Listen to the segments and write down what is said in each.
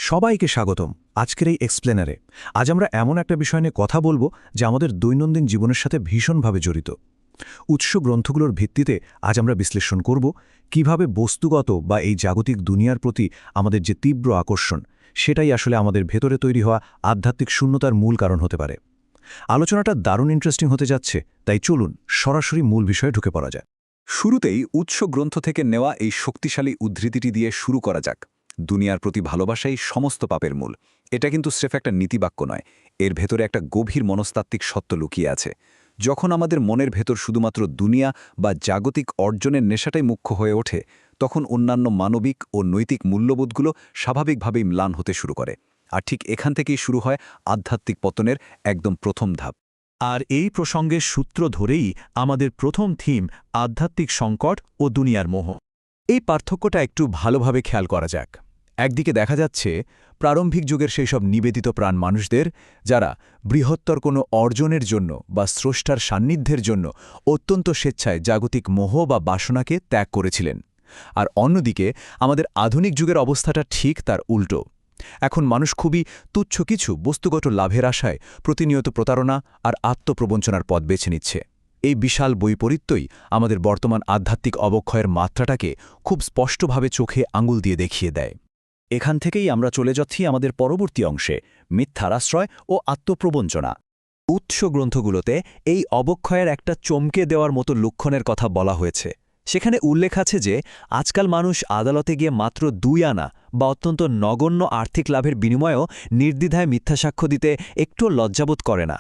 সবাইকে স্বাগতম আজকের এই এক্সপ্লেনারে। আজ আমরা এমন একটা বিষয় নিয়ে কথা বলবো যা আমাদের দৈনন্দিন জীবনের সাথে ভীষণভাবে জড়িত। উৎস গ্রন্থগুলোর ভিত্তিতে আজ আমরা বিশ্লেষণ করব কিভাবে বস্তুগত বা এই জাগতিক দুনিয়ার প্রতি আমাদের যে তীব্র আকর্ষণ, সেটাই আসলে আমাদের ভেতরে তৈরি হওয়া আধ্যাত্মিক শূন্যতার মূল কারণ হতে পারে। আলোচনাটা দারুণ ইন্টারেস্টিং হতে যাচ্ছে, তাই চলুন সরাসরি মূল বিষয়ে ঢুকে পড়া যায়। শুরুতেই উৎস গ্রন্থ থেকে নেওয়া এই শক্তিশালী উদ্ধৃতিটি দিয়ে শুরু করা যাক। দুনিয়ার প্রতি ভালোবাসাই সমস্ত পাপের মূল। এটা কিন্তু স্রেফ একটা নীতিবাক্য নয়, এর ভেতরে একটা গভীর মনস্তাত্ত্বিক সত্য লুকিয়ে আছে। যখন আমাদের মনের ভেতর শুধুমাত্র দুনিয়া বা জাগতিক অর্জনের নেশাটাই মুখ্য হয়ে ওঠে, তখন অন্যান্য মানবিক ও নৈতিক মূল্যবোধগুলো স্বাভাবিকভাবেই ম্লান হতে শুরু করে। আর ঠিক এখান থেকেই শুরু হয় আধ্যাত্মিক পতনের একদম প্রথম ধাপ। আর এই প্রসঙ্গের সূত্র ধরেই আমাদের প্রথম থিম আধ্যাত্মিক সংকট ও দুনিয়ার মোহ। এই পার্থক্যটা একটু ভালোভাবে খেয়াল করা যাক। একদিকে দেখা যাচ্ছে প্রারম্ভিক যুগের সেই সব নিবেদিত প্রাণ মানুষদের, যারা বৃহত্তর কোনো অর্জনের জন্য বা স্রষ্টার সান্নিধ্যের জন্য অত্যন্ত স্বেচ্ছায় জাগতিক মোহ বা বাসনাকে ত্যাগ করেছিলেন। আর অন্যদিকে আমাদের আধুনিক যুগের অবস্থাটা ঠিক তার উল্টো। এখন মানুষ খুবই তুচ্ছ কিছু বস্তুগত লাভের আশায় প্রতিনিয়ত প্রতারণা আর আত্মপ্রবঞ্চনার পথ বেছে নিচ্ছে। এই বিশাল বৈপরীত্যই আমাদের বর্তমান আধ্যাত্মিক অবক্ষয়ের মাত্রাটাকে খুব স্পষ্টভাবে চোখে আঙুল দিয়ে দেখিয়ে দেয়। এখান থেকেই আমরা চলে যাচ্ছি আমাদের পরবর্তী অংশে, মিথ্যারাশ্রয় ও আত্মপ্রবঞ্চনা। উৎস গ্রন্থগুলোতে এই অবক্ষয়ের একটা চমকে দেওয়ার মতো লক্ষণের কথা বলা হয়েছে। সেখানে উল্লেখ আছে যে আজকাল মানুষ আদালতে গিয়ে মাত্র 2 আনা বা অত্যন্ত নগণ্য আর্থিক লাভের বিনিময়েও নির্দ্বিধায় মিথ্যা সাক্ষ্য দিতে একটু লজ্জাবোধ করে না।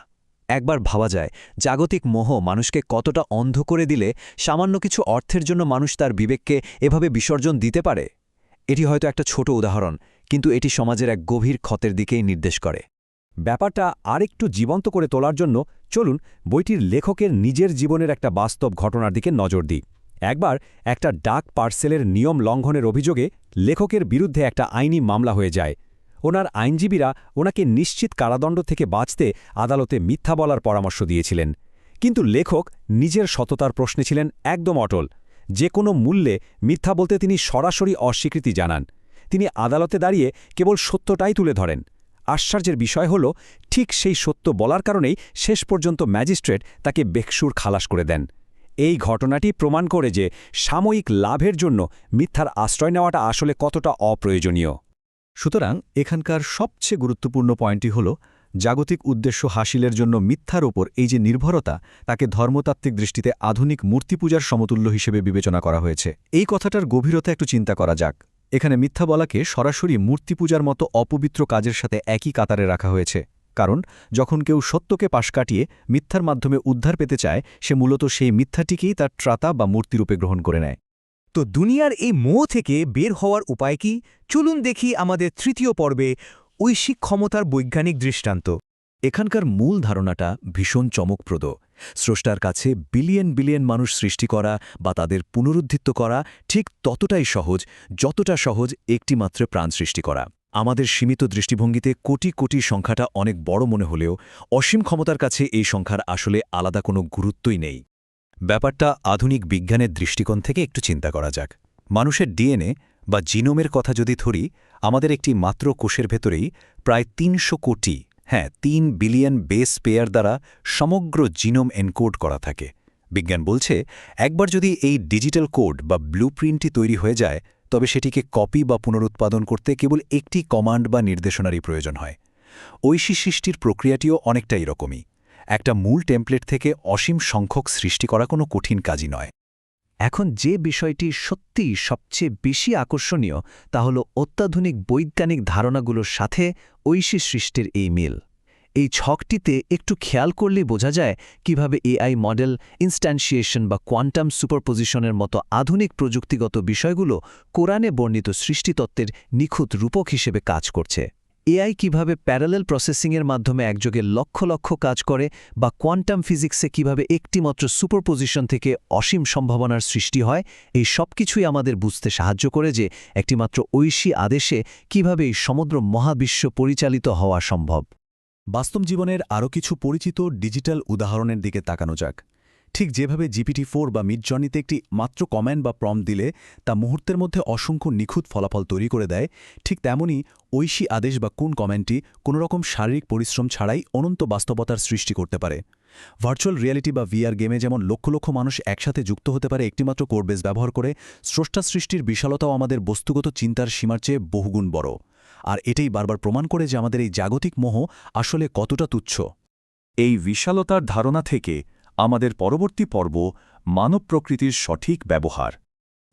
একবার ভাবা যায় জাগতিক মোহ মানুষকে কতটা অন্ধ করে দিলে সামান্য কিছু অর্থের জন্য মানুষ তার বিবেককে এভাবে বিসর্জন দিতে পারে। এটি হয়তো একটা ছোট উদাহরণ, কিন্তু এটি সমাজের এক গভীর ক্ষতের দিকেই নির্দেশ করে। ব্যাপারটা আরেকটু জীবন্ত করে তোলার জন্য চলুন বইটির লেখকের নিজের জীবনের একটা বাস্তব ঘটনার দিকে নজর দিই। একবার একটা ডাক পার্সেলের নিয়ম লঙ্ঘনের অভিযোগে লেখকের বিরুদ্ধে একটা আইনি মামলা হয়ে যায়। ওনার আইনজীবীরা ওনাকে নিশ্চিত কারাদণ্ড থেকে বাঁচতে আদালতে মিথ্যা বলার পরামর্শ দিয়েছিলেন। কিন্তু লেখক নিজের সততার প্রশ্নে ছিলেন একদম অটল। যে কোনো মূল্যে মিথ্যা বলতে তিনি সরাসরি অস্বীকৃতি জানান। তিনি আদালতে দাঁড়িয়ে কেবল সত্যটাই তুলে ধরেন। আশ্চর্যের বিষয় হল, ঠিক সেই সত্য বলার কারণেই শেষ পর্যন্ত ম্যাজিস্ট্রেট তাকে বেকসুর খালাস করে দেন। এই ঘটনাটি প্রমাণ করে যে সাময়িক লাভের জন্য মিথ্যার আশ্রয় নেওয়াটা আসলে কতটা অপ্রয়োজনীয়। সুতরাং এখানকার সবচেয়ে গুরুত্বপূর্ণ পয়েন্টটি হল, জাগতিক উদ্দেশ্য হাসিলের জন্য মিথ্যার ওপর এই যে নির্ভরতা, তাকে ধর্মতাত্ত্বিক দৃষ্টিতে আধুনিক মূর্তিপূজার সমতুল্য হিসেবে বিবেচনা করা হয়েছে। এই কথাটার গভীরতা একটু চিন্তা করা যাক। এখানে মিথ্যা বলাকে সরাসরি মূর্তিপূজার মতো অপবিত্র কাজের সাথে একই কাতারে রাখা হয়েছে। কারণ যখন কেউ সত্যকে পাশ কাটিয়ে মিথ্যার মাধ্যমে উদ্ধার পেতে চায়, সে মূলত সেই মিথ্যাটিকেই তার ত্রাতা বা মূর্তিরূপে গ্রহণ করে নেয়। তো দুনিয়ার এই মোহ থেকে বের হওয়ার উপায় কি? চলুন দেখি আমাদের তৃতীয় পর্বে ঐশিক ক্ষমতার বৈজ্ঞানিক দৃষ্টান্ত। এখানকার মূল ধারণাটা ভীষণ চমকপ্রদ। স্রষ্টার কাছে বিলিয়ন বিলিয়ন মানুষ সৃষ্টি করা বা তাদের পুনরুদ্ধিত করা ঠিক ততটাই সহজ, যতটা সহজ একটিমাত্র প্রাণ সৃষ্টি করা। আমাদের সীমিত দৃষ্টিভঙ্গিতে কোটি কোটি সংখ্যাটা অনেক বড় মনে হলেও অসীম ক্ষমতার কাছে এই সংখ্যার আসলে আলাদা কোনো গুরুত্বই নেই। ব্যাপারটা আধুনিক বিজ্ঞানের দৃষ্টিকোণ থেকে একটু চিন্তা করা যাক। মানুষের ডিএনএ বা জিনোমের কথা যদি ধরি, আমাদের একটি মাত্র কোষের ভেতরেই প্রায় 300 কোটি, 3 বিলিয়ন বেস পেয়ার দ্বারা সমগ্র জিনোম এনকোড করা থাকে। বিজ্ঞান বলছে, একবার যদি এই ডিজিটাল কোড বা ব্লুপ্রিন্টটি তৈরি হয়ে যায়, তবে সেটিকে কপি বা পুনরুৎপাদন করতে কেবল একটি কমান্ড বা নির্দেশনারই প্রয়োজন হয়। ঐশী সৃষ্টির প্রক্রিয়াটিও অনেকটা এরকমই। একটা মূল টেমপ্লেট থেকে অসীম সংখ্যক সৃষ্টি করা কোনো কঠিন কাজই নয়। এখন যে বিষয়টি সত্যিই সবচেয়ে বেশি আকর্ষণীয়, তা হল অত্যাধুনিক বৈজ্ঞানিক ধারণাগুলোর সাথে ঐশী সৃষ্টির এই মিল। এই ছকটিতে একটু খেয়াল করলেই বোঝা যায় কিভাবে এআই মডেল, ইনস্ট্যান্সিয়েশন বা কোয়ান্টাম সুপারপোজিশনের মতো আধুনিক প্রযুক্তিগত বিষয়গুলো কোরআনে বর্ণিত সৃষ্টিতত্ত্বের নিখুঁত রূপক হিসেবে কাজ করছে। এআই কিভাবে প্যারালেল প্রসেসিংয়ের মাধ্যমে একযোগে লক্ষ লক্ষ কাজ করে, বা কোয়ান্টাম ফিজিক্সে কিভাবে একটিমাত্র সুপারপোজিশন থেকে অসীম সম্ভাবনার সৃষ্টি হয়, এই সবকিছুই আমাদের বুঝতে সাহায্য করে যে একটিমাত্র ঐশী আদেশে কিভাবে এই সমগ্র মহাবিশ্ব পরিচালিত হওয়া সম্ভব। বাস্তব জীবনের আরও কিছু পরিচিত ডিজিটাল উদাহরণের দিকে তাকানো যাক। ঠিক যেভাবে GPT-4 বা মিডজর্নিতে একটি মাত্র কমেন্ট বা প্রম্পট দিলে তা মুহূর্তের মধ্যে অসংখ্য নিখুঁত ফলাফল তৈরি করে দেয়, ঠিক তেমনি ঐশী আদেশ বা কোন কমেন্টটি কোনোরকম শারীরিক পরিশ্রম ছাড়াই অনন্ত বাস্তবতার সৃষ্টি করতে পারে। ভার্চুয়াল রিয়েলিটি বা VR গেমে যেমন লক্ষ লক্ষ মানুষ একসাথে যুক্ত হতে পারে একটিমাত্র কোডবেস ব্যবহার করে, স্রষ্টা সৃষ্টির বিশালতাও আমাদের বস্তুগত চিন্তার সীমার চেয়ে বহুগুণ বড়। আর এটাই বারবার প্রমাণ করে যে আমাদের এই জাগতিক মোহ আসলে কতটা তুচ্ছ। এই বিশালতার ধারণা থেকে আমাদের পরবর্তী পর্ব মানব প্রকৃতির সঠিক ব্যবহার।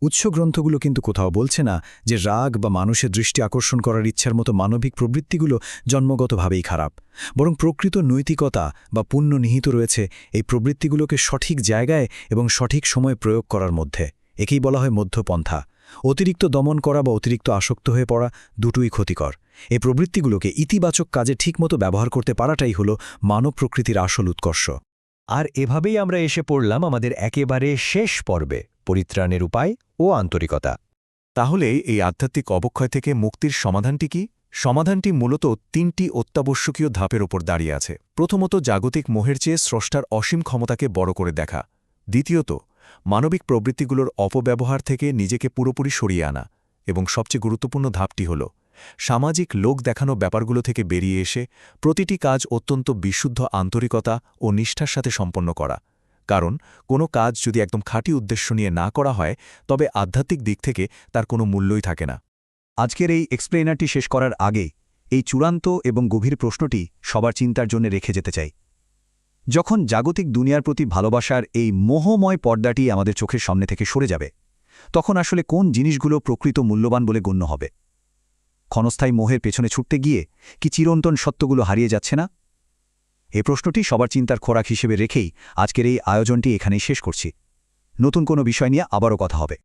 উৎস গ্রন্থগুলো কিন্তু কোথাও বলছে না যে রাগ বা মানুষের দৃষ্টি আকর্ষণ করার ইচ্ছার মতো মানবিক প্রবৃত্তিগুলো জন্মগতভাবেই খারাপ, বরং প্রকৃত নৈতিকতা বা পুণ্য নিহিত রয়েছে এই প্রবৃত্তিগুলোকে সঠিক জায়গায় এবং সঠিক সময়ে প্রয়োগ করার মধ্যে। একেই বলা হয় মধ্যপন্থা। অতিরিক্ত দমন করা বা অতিরিক্ত আসক্ত হয়ে পড়া দুটোই ক্ষতিকর। এই প্রবৃত্তিগুলোকে ইতিবাচক কাজে ঠিকমতো ব্যবহার করতে পারাটাই হল মানব প্রকৃতির আসল উৎকর্ষ। আর এভাবেই আমরা এসে পড়লাম আমাদের একেবারে শেষ পর্বে, পরিত্রাণের উপায় ও আন্তরিকতা। তাহলে এই আধ্যাত্মিক অবক্ষয় থেকে মুক্তির সমাধানটি কি? সমাধানটি মূলত 3টি অত্যাবশ্যকীয় ধাপের ওপর দাঁড়িয়ে আছে। প্রথমত, জাগতিক মোহের চেয়ে স্রষ্টার অসীম ক্ষমতাকে বড় করে দেখা। দ্বিতীয়ত, মানবিক প্রবৃত্তিগুলোর অপব্যবহার থেকে নিজেকে পুরোপুরি সরিয়ে আনা। এবং সবচেয়ে গুরুত্বপূর্ণ ধাপটি হল সামাজিক লোক দেখানো ব্যাপারগুলো থেকে বেরিয়ে এসে প্রতিটি কাজ অত্যন্ত বিশুদ্ধ আন্তরিকতা ও নিষ্ঠার সাথে সম্পন্ন করা। কারণ কোনো কাজ যদি একদম খাঁটি উদ্দেশ্য নিয়ে না করা হয়, তবে আধ্যাত্মিক দিক থেকে তার কোনো মূল্যই থাকে না। আজকের এই এক্সপ্লেনারটি শেষ করার আগে এই চূড়ান্ত এবং গভীর প্রশ্নটি সবার চিন্তার জন্য রেখে যেতে চাই। যখন জাগতিক দুনিয়ার প্রতি ভালোবাসার এই মোহময় পর্দাটি আমাদের চোখের সামনে থেকে সরে যাবে, তখন আসলে কোন জিনিসগুলো প্রকৃত মূল্যবান বলে গণ্য হবে? ক্ষণস্থায়ী মোহের পেছনে ছুটতে গিয়ে কি চিরন্তন সত্যগুলো হারিয়ে যাচ্ছে না? এই প্রশ্নটি সবার চিন্তার খোরাক হিসেবে রেখেই আজকের এই আয়োজনটি এখানেই শেষ করছি। নতুন কোনো বিষয় নিয়ে আবারও কথা হবে।